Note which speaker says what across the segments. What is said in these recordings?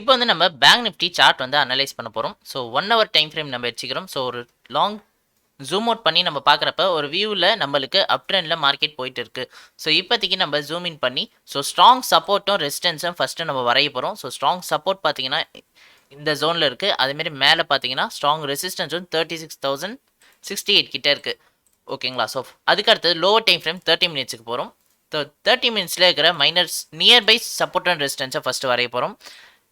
Speaker 1: இப்போ வந்து நம்ம பேங்க் நிஃப்டி சார்ட் வந்து அனலைஸ் பண்ண போகிறோம். ஸோ 1 ஹவர் டைம் ஃப்ரேம் நம்ம வச்சுக்கிறோம். ஸோ ஒரு லாங் ஜூம் அவுட் பண்ணி நம்ம பார்க்குறப்ப ஒரு வியூவில் நம்மளுக்கு அப் ட்ரெண்டில் மார்க்கெட் போயிட்டு இருக்கு. ஸோ இப்போதைக்கு நம்ம ஜூம் இன் பண்ணி ஸோ ஸ்ட்ராங் சப்போர்ட்டும் ரெசிஸ்டன்ஸும் ஃபஸ்ட்டு நம்ம வரைய போகிறோம். ஸோ ஸ்ட்ராங் சப்போர்ட் பார்த்தீங்கன்னா இந்த ஜோனில் இருக்குது. அதேமாரி மேலே பார்த்தீங்கன்னா ஸ்ட்ராங் ரெசிஸ்டன்ஸும் 36,068 கிட்ட இருக்குது. ஓகேங்களா? ஸோ அதுக்கு அடுத்தது லோவர் டைம் ஃப்ரேம் 30 மினிட்ஸுக்கு போகிறோம். ஸோ 30 மினிட்ஸில் இருக்கிற மைனர்ஸ் நியர்பை சப்போர்ட் அண்ட் ரெசிஸ்டன்ஸை ஃபஸ்ட்டு வரைய போகிறோம்.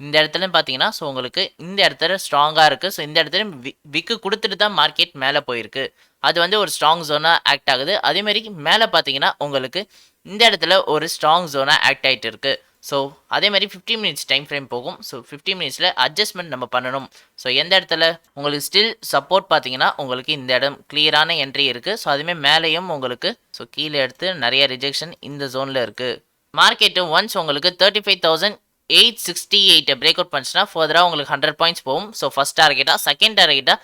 Speaker 1: இந்த இடத்துல பார்த்தீங்கன்னா ஸோ உங்களுக்கு இந்த இடத்துல ஸ்ட்ராங்காக இருக்குது. ஸோ இந்த இடத்துல விக்கு கொடுத்துட்டு தான் மார்க்கெட் மேலே போயிருக்கு. அது வந்து ஒரு ஸ்ட்ராங் ஜோனாக ஆக்ட் ஆகுது. அதேமாதிரி மேலே பார்த்தீங்கன்னா உங்களுக்கு இந்த இடத்துல ஒரு ஸ்ட்ராங் ஜோனாக ஆக்ட் ஆகிட்டு இருக்குது. ஸோ அதேமாதிரி 50 மினிட்ஸ் டைம் ஃப்ரேம் போகும். ஸோ 50 மினிட்ஸில் அட்ஜஸ்ட்மெண்ட் நம்ம பண்ணணும். ஸோ எந்த இடத்துல உங்களுக்கு ஸ்டில் சப்போர்ட் பார்த்தீங்கன்னா உங்களுக்கு இந்த இடம் கிளியரான என்ட்ரி இருக்குது. ஸோ அதுமாதிரி மேலேயும் உங்களுக்கு ஸோ கீழே எடுத்து நிறைய ரிஜெக்ஷன் இந்த ஜோனில் இருக்குது. மார்க்கெட்டு ஒன்ஸ் உங்களுக்கு 35,868 பிரேக் அவுட் பண்ணிச்சுன்னா ஃபர்தராக உங்களுக்கு 100 பாயிண்ட்ஸ் போகும். ஸோ ஃபஸ்ட் டார்கெட்டாக செகண்ட் டார்கெட்டாக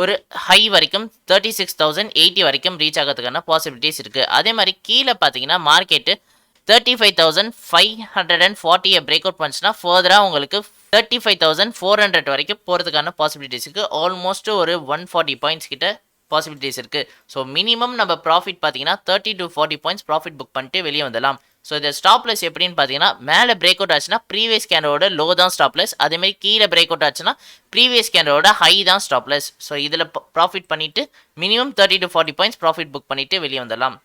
Speaker 1: ஒரு ஹை வரைக்கும் 36,080 வரைக்கும் ரீச் ஆகிறதுக்கான பாசிபிலிட்டிஸ் இருக்குது. அதே மாதிரி கீழே பார்த்தீங்கன்னா மார்க்கெட்டு 35,540 பிரேக் அவுட் பண்ணிச்சுன்னா ஃபர்தராக உங்களுக்கு 35,400 வரைக்கும் போகிறதுக்கான பாசிபிலிட்டிஸ் இருக்குது. ஆல்மோஸ்ட் ஒரு 140 பாயிண்ட்ஸ் கிட்ட பாசிபிலிட்டிஸ் இருக்குது. ஸோ மினிமம் நம்ம ப்ராஃபிட் பார்த்தீங்கன்னா 30 to 40 பாயிண்ட்ஸ் ப்ராஃபிட் புக் பண்ணிட்டு வெளியே வந்துடலாம். ஸோ இந்த ஸ்டாப்லெஸ் எப்படின்னு பார்த்தீங்கன்னா மேலே பிரேக் அவுட் ஆச்சுன்னா ப்ரீவியஸ் கேண்டலோட லோ தான் ஸ்டாப்லெஸ். அதேமாதிரி கீழே பிரேக் அவுட் ஆச்சுன்னா ப்ரீவியஸ் கேண்டலோட ஹை தான் ஸ்டாப்லெஸ். ஸோ இதில் ப்ராஃபிட் பண்ணிவிட்டு minimum 30 to 40 points profit book பண்ணிவிட்டு வெளியே வந்துடலாம்.